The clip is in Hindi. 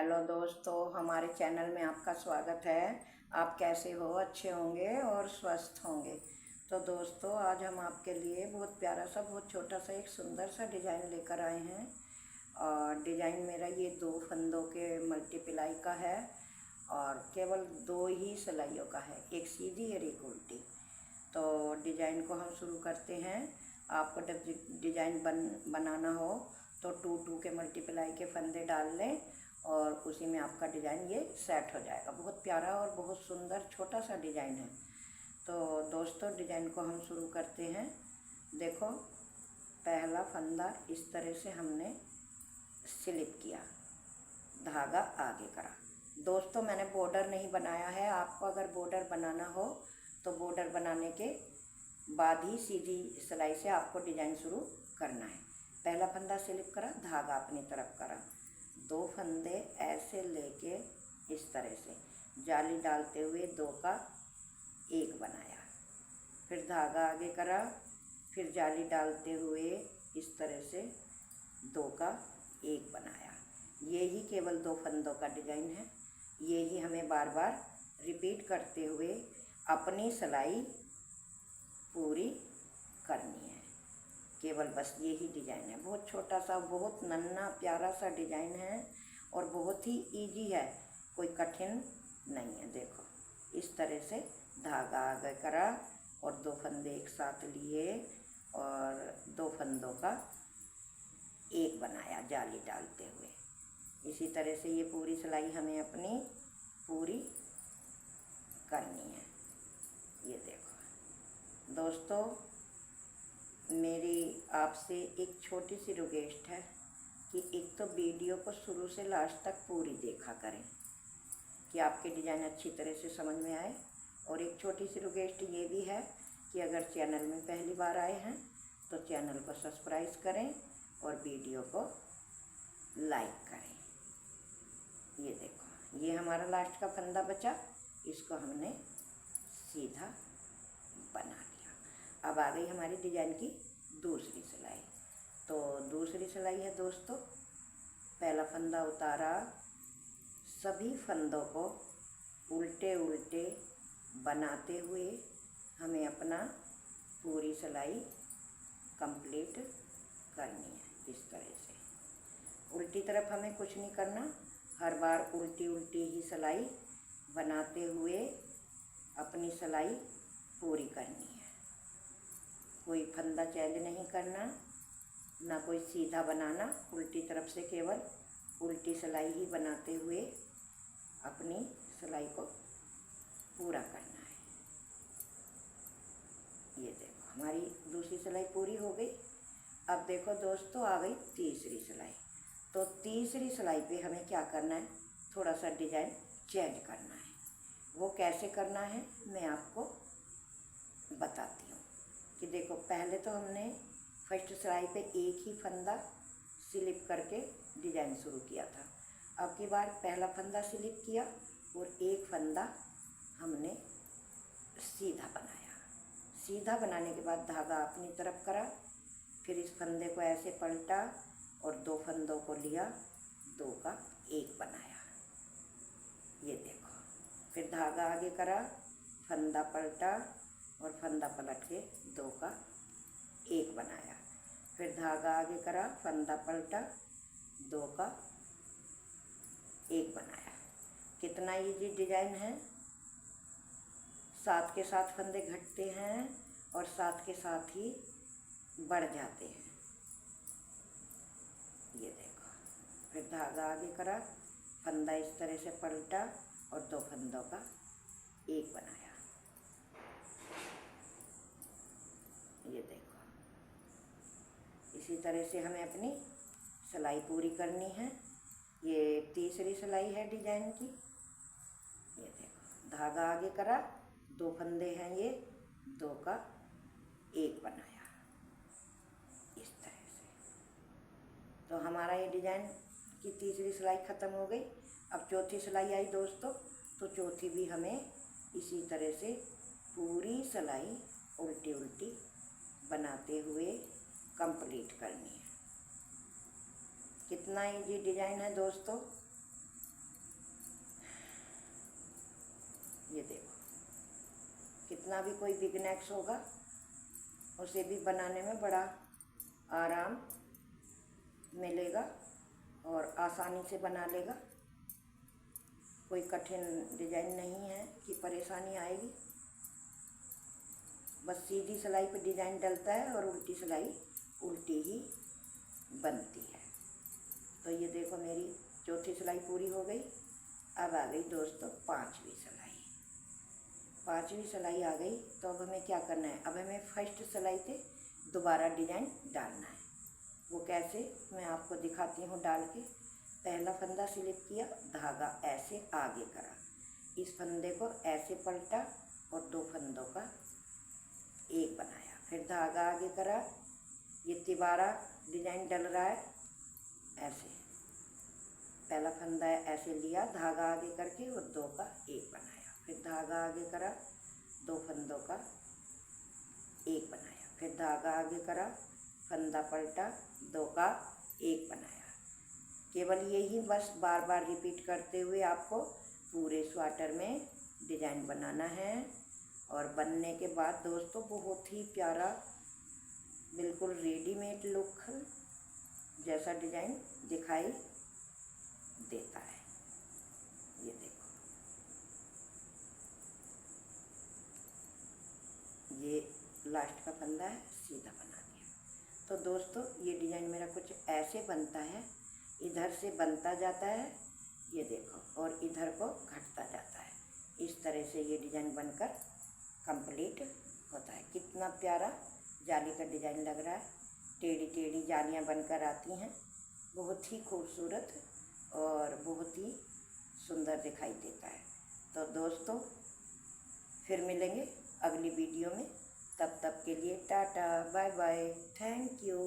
हेलो दोस्तों, हमारे चैनल में आपका स्वागत है। आप कैसे हो? अच्छे होंगे और स्वस्थ होंगे। तो दोस्तों, आज हम आपके लिए बहुत प्यारा सा, बहुत छोटा सा, एक सुंदर सा डिज़ाइन लेकर आए हैं। और डिज़ाइन मेरा ये 2 फंदों के मल्टीप्लाई का है और केवल 2 ही सिलाइयों का है, एक सीधी और एक उल्टी। तो डिज़ाइन को हम शुरू करते हैं। आपको जब डिज़ाइन बनाना हो तो 2 के मल्टीप्लाई के फंदे डाल लें और उसी में आपका डिज़ाइन ये सेट हो जाएगा। बहुत प्यारा और बहुत सुंदर छोटा सा डिज़ाइन है। तो दोस्तों, डिज़ाइन को हम शुरू करते हैं। देखो, पहला फंदा इस तरह से हमने स्लिप किया, धागा आगे करा। दोस्तों, मैंने बॉर्डर नहीं बनाया है। आपको अगर बॉर्डर बनाना हो तो बॉर्डर बनाने के बाद ही सीधी सिलाई से आपको डिज़ाइन शुरू करना है। पहला फंदा स्लिप करा, धागा अपनी तरफ करा, 2 फंदे ऐसे लेके इस तरह से जाली डालते हुए 2 का 1 बनाया। फिर धागा आगे करा, फिर जाली डालते हुए इस तरह से 2 का 1 बनाया। ये ही केवल 2 फंदों का डिज़ाइन है। ये ही हमें बार बार रिपीट करते हुए अपनी सिलाई पूरी करनी है। केवल बस यही डिज़ाइन है। बहुत छोटा सा, बहुत नन्हा प्यारा सा डिज़ाइन है और बहुत ही इजी है, कोई कठिन नहीं है। देखो, इस तरह से धागा आगे करा और 2 फंदे एक साथ लिए और 2 फंदों का 1 बनाया जाली डालते हुए। इसी तरह से ये पूरी सिलाई हमें अपनी पूरी करनी है। ये देखो दोस्तों, मेरी आपसे एक छोटी सी रिक्वेस्ट है कि एक तो वीडियो को शुरू से लास्ट तक पूरी देखा करें कि आपके डिज़ाइन अच्छी तरह से समझ में आए। और एक छोटी सी रिक्वेस्ट ये भी है कि अगर चैनल में पहली बार आए हैं तो चैनल को सब्सक्राइब करें और वीडियो को लाइक करें। ये देखो, ये हमारा लास्ट का फंदा बचा, इसको हमने सीधा बना लिया। अब आ गई हमारी डिज़ाइन की दूसरी सिलाई। तो दूसरी सिलाई है दोस्तों, पहला फंदा उतारा, सभी फंदों को उल्टे उल्टे बनाते हुए हमें अपना पूरी सिलाई कंप्लीट करनी है। इस तरह से उल्टी तरफ हमें कुछ नहीं करना, हर बार उल्टी उल्टी ही सिलाई बनाते हुए अपनी सिलाई पूरी करनी है। कोई फंदा चेंज नहीं करना, ना कोई सीधा बनाना, उल्टी तरफ से केवल उल्टी सिलाई ही बनाते हुए अपनी सिलाई को पूरा करना है। ये देखो, हमारी दूसरी सिलाई पूरी हो गई। अब देखो दोस्तों, आ गई तीसरी सिलाई। तो तीसरी सिलाई पे हमें क्या करना है, थोड़ा सा डिज़ाइन चेंज करना है। वो कैसे करना है मैं आपको बताती हूँ। कि देखो, पहले तो हमने फर्स्ट सिलाई पे एक ही फंदा स्लिप करके डिज़ाइन शुरू किया था। अब की बार पहला फंदा स्लिप किया और एक फंदा हमने सीधा बनाया। सीधा बनाने के बाद धागा अपनी तरफ करा, फिर इस फंदे को ऐसे पलटा और 2 फंदों को लिया, 2 का 1 बनाया। ये देखो, फिर धागा आगे करा, फंदा पलटा और फंदा पलट के 2 का 1 बनाया। फिर धागा आगे करा, फंदा पलटा, 2 का 1 बनाया। कितना इजी डिज़ाइन है। साथ के साथ फंदे घटते हैं और साथ के साथ ही बढ़ जाते हैं। ये देखो, फिर धागा आगे करा, फंदा इस तरह से पलटा और 2 फंदों का 1 बनाया। ये देखो, इसी तरह से हमें अपनी सिलाई पूरी करनी है। ये तीसरी सिलाई है डिज़ाइन की। ये देखो, धागा आगे करा, 2 फंदे हैं ये, 2 का 1 बनाया। इस तरह से तो हमारा ये डिज़ाइन की तीसरी सिलाई ख़त्म हो गई। अब चौथी सिलाई आई दोस्तों, तो चौथी भी हमें इसी तरह से पूरी सिलाई उल्टी उल्टी बनाते हुए कंप्लीट करनी है। कितना इजी डिज़ाइन है दोस्तों। जितना भी कोई बिगनर्स होगा उसे भी बनाने में बड़ा आराम मिलेगा और आसानी से बना लेगा। कोई कठिन डिजाइन नहीं है कि परेशानी आएगी। बस सीधी सिलाई पे डिजाइन डलता है और उल्टी सिलाई उल्टी ही बनती है। तो ये देखो मेरी चौथी सिलाई पूरी हो गई। अब आ गई दोस्तों पांचवी सिलाई। पांचवी सिलाई आ गई तो अब हमें क्या करना है, अब हमें फर्स्ट सिलाई पे दोबारा डिजाइन डालना है। वो कैसे मैं आपको दिखाती हूँ डाल के। पहला फंदा स्लिप किया, धागा ऐसे आगे करा, इस फंदे को ऐसे पलटा और दो फंदों का एक बनाया, फिर धागा आगे करा। ये तिबारा डिजाइन डल रहा है ऐसे, पहला फंदा ऐसे लिया, धागा आगे करके और दो का एक बनाया, फिर धागा आगे करा, दो फंदों का एक बनाया, फिर धागा आगे करा, फंदा पलटा, दो का एक बनाया। केवल यही बस बार बार रिपीट करते हुए आपको पूरे स्वेटर में डिजाइन बनाना है। और बनने के बाद दोस्तों बहुत ही प्यारा, बिल्कुल रेडीमेड लुक जैसा डिजाइन दिखाई देता है। ये देखो, ये लास्ट का फंदा है, सीधा बना दिया। तो दोस्तों ये डिजाइन मेरा कुछ ऐसे बनता है, इधर से बनता जाता है, ये देखो, और इधर को घटता जाता है। इस तरह से ये डिजाइन बनकर कंप्लीट होता है। कितना प्यारा जाली का डिजाइन लग रहा है। टेढ़ी टेढ़ी जालियां बनकर आती हैं, बहुत ही खूबसूरत और बहुत ही सुंदर दिखाई देता है। तो दोस्तों फिर मिलेंगे अगली वीडियो में, तब तक के लिए tata bye bye, thank you.